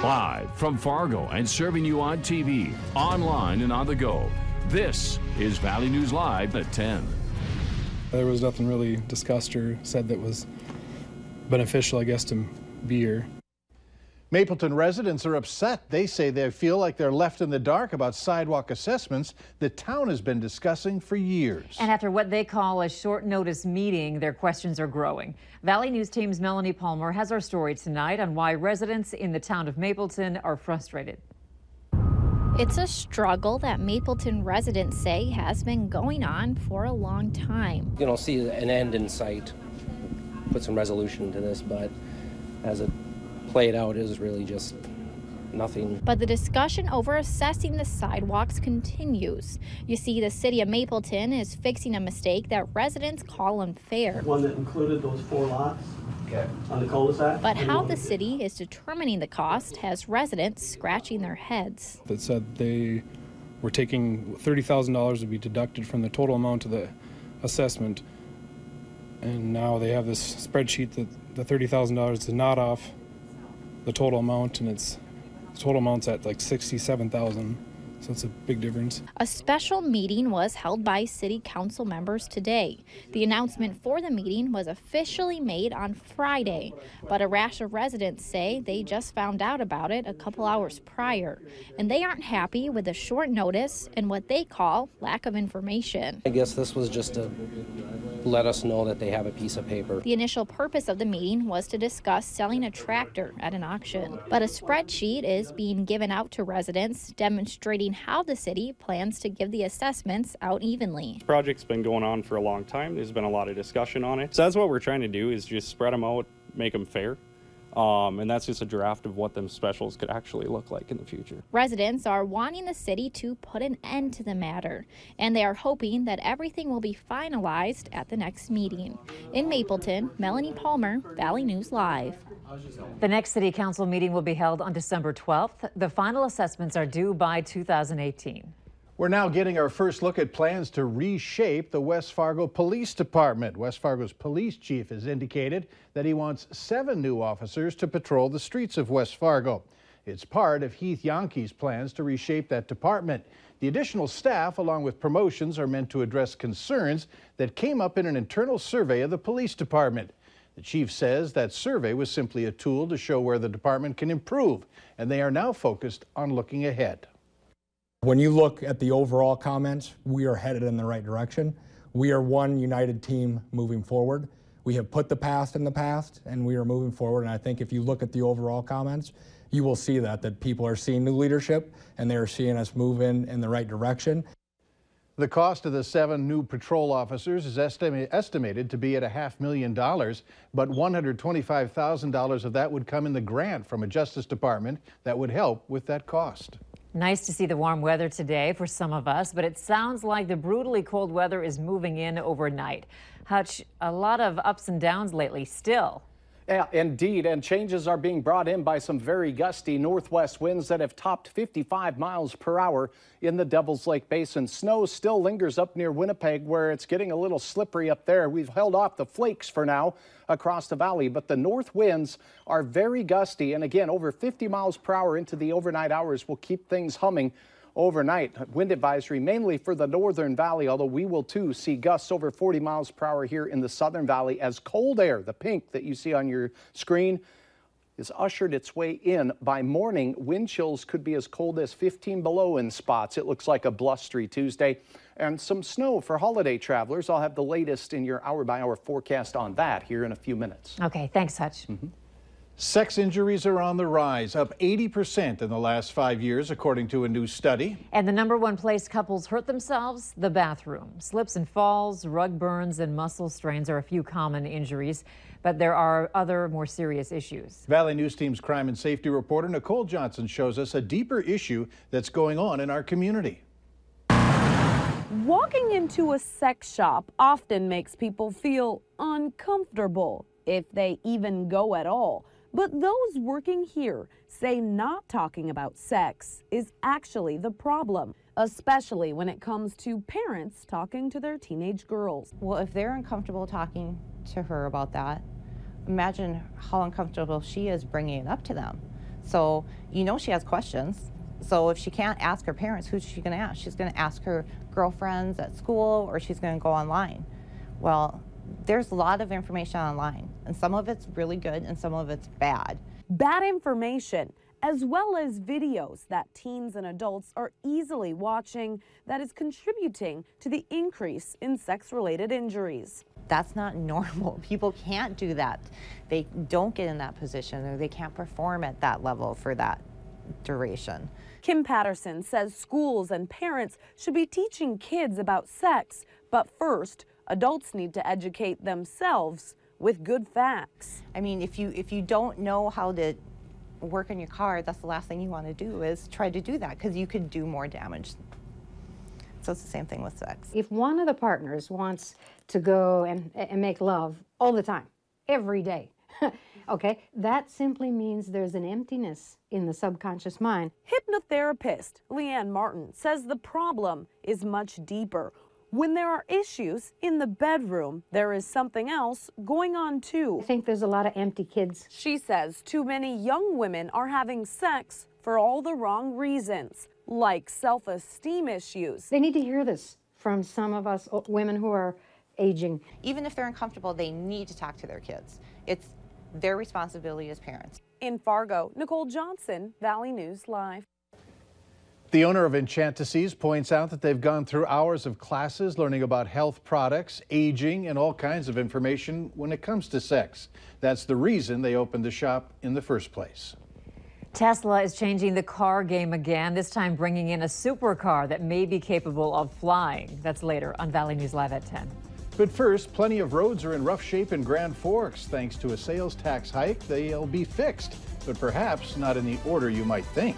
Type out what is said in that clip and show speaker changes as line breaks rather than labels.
Live from Fargo and serving you on TV, online, and on the go. This is Valley News Live at 10.
There was nothing really discussed or said that was beneficial, I guess, to be here.
Mapleton residents are upset. They say they feel like they're left in the dark about sidewalk assessments the town has been discussing for years.
And after what they call a short notice meeting, their questions are growing. Valley News Team's Melanie Palmer has our story tonight on why residents in the town of Mapleton are frustrated.
It's a struggle that Mapleton residents say has been going on for a long time.
You don't see an end in sight. Put some resolution to this, but as it played out is really just nothing.
But the discussion over assessing the sidewalks continues. You see, the city of Mapleton is fixing a mistake that residents call unfair.
One that included those 4 lots on the cul-de-sac.
But how the city is determining the cost has residents scratching their heads.
That said they were taking $30,000 to be deducted from the total amount of the assessment. And now they have this spreadsheet that the $30,000 is not off the total amount, and the total amount's at like $67,000, so it's a big difference.
A special meeting was held by city council members today. The announcement for the meeting was officially made on Friday, but a rash of residents say they just found out about it a couple hours prior, and they aren't happy with the short notice and what they call lack of information.
I guess this was just to let us know that they have a piece of paper.
The initial purpose of the meeting was to discuss selling a tractor at an auction, but a spreadsheet is being given out to residents demonstrating how the city plans to give the assessments out evenly.
This project's been going on for a long time. There's been a lot of discussion on it. So that's what we're trying to do, is just spread them out, make them fair. And that's just a draft of what them specials could actually look like in the future. Residents are wanting the city to put an end to the matter, and they are hoping that everything will be finalized at the next meeting. In Mapleton, Melanie Palmer, Valley News Live.
The next city council meeting will be held on December 12th. The final assessments are due by 2018.
We're now getting our first look at plans to reshape the West Fargo Police Department. West Fargo's police chief has indicated that he wants 7 new officers to patrol the streets of West Fargo. It's part of Heath Yonke's plans to reshape that department. The additional staff, along with promotions, are meant to address concerns that came up in an internal survey of the police department. The chief says that survey was simply a tool to show where the department can improve, and they are now focused on looking ahead.
When you look at the overall comments, we are headed in the right direction. We are one united team moving forward. We have put the past in the past, and we are moving forward. And I think if you look at the overall comments, you will see that people are seeing new leadership, and they are seeing us move in the right direction.
The cost of the 7 new patrol officers is estimated to be at $500,000, but $125,000 of that would come in the grant from a Justice Department that would help with that cost.
Nice to see the warm weather today for some of us, but it sounds like the brutally cold weather is moving in overnight. Hutch, a lot of ups and downs lately still.
Yeah, indeed, and changes are being brought in by some very gusty northwest winds that have topped 55 miles per hour in the Devil's Lake Basin. Snow still lingers up near Winnipeg, where it's getting a little slippery up there. We've held off the flakes for now across the valley, but the north winds are very gusty, and again, over 50 miles per hour into the overnight hours will keep things humming overnight. Wind advisory mainly for the northern valley, although we will too see gusts over 40 miles per hour here in the southern valley as cold air, the pink that you see on your screen, is ushered its way in. By morning, wind chills could be as cold as 15 below in spots. It looks like a blustery Tuesday. And some snow for holiday travelers. I'll have the latest in your hour-by-hour forecast on that here in a few minutes.
Okay, thanks, Hutch.
Sex injuries are on the rise, up 80% in the last 5 years, according to a new study.
And the #1 place couples hurt themselves, the bathroom. Slips and falls, rug burns, and muscle strains are a few common injuries, but there are other more serious issues.
Valley News Team's crime and safety reporter Nicole Johnson shows us a deeper issue that's going on in our community.
Walking into a sex shop often makes people feel uncomfortable, if they even go at all. But those working here say not talking about sex is actually the problem, especially when it comes to parents talking to their teenage girls.
Well, if they're uncomfortable talking to her about that, imagine how uncomfortable she is bringing it up to them. So you know she has questions. So if she can't ask her parents, who's she going to ask? She's going to ask her girlfriends at school, or she's going to go online. Well, there's a lot of information online, and some of it's really good and some of it's bad.
Bad information, as well as videos that teens and adults are easily watching that is contributing to the increase in sex-related injuries.
That's not normal. People can't do that. They don't get in that position, or they can't perform at that level for that duration.
Kim Patterson says schools and parents should be teaching kids about sex, but first, adults need to educate themselves with good facts.
I mean, if you don't know how to work on your car, that's the last thing you want to do is try to do that, because you could do more damage. So it's the same thing with sex.
If one of the partners wants to go and make love all the time, every day, okay, that simply means there's an emptiness in the subconscious mind.
Hypnotherapist Leanne Martin says the problem is much deeper. When there are issues in the bedroom, there is something else going on too.
I think there's a lot of empty kids.
She says too many young women are having sex for all the wrong reasons, like self-esteem issues.
They need to hear this from some of us women who are aging.
Even if they're uncomfortable, they need to talk to their kids. It's their responsibility as parents.
In Fargo, Nicole Johnson, Valley News Live.
The owner of Enchantises points out that they've gone through hours of classes learning about health products, aging, and all kinds of information when it comes to sex. That's the reason they opened the shop in the first place.
Tesla is changing the car game again, this time bringing in a supercar that may be capable of flying. That's later on Valley News Live at 10.
But first, plenty of roads are in rough shape in Grand Forks. Thanks to a sales tax hike, they'll be fixed, but perhaps not in the order you might think.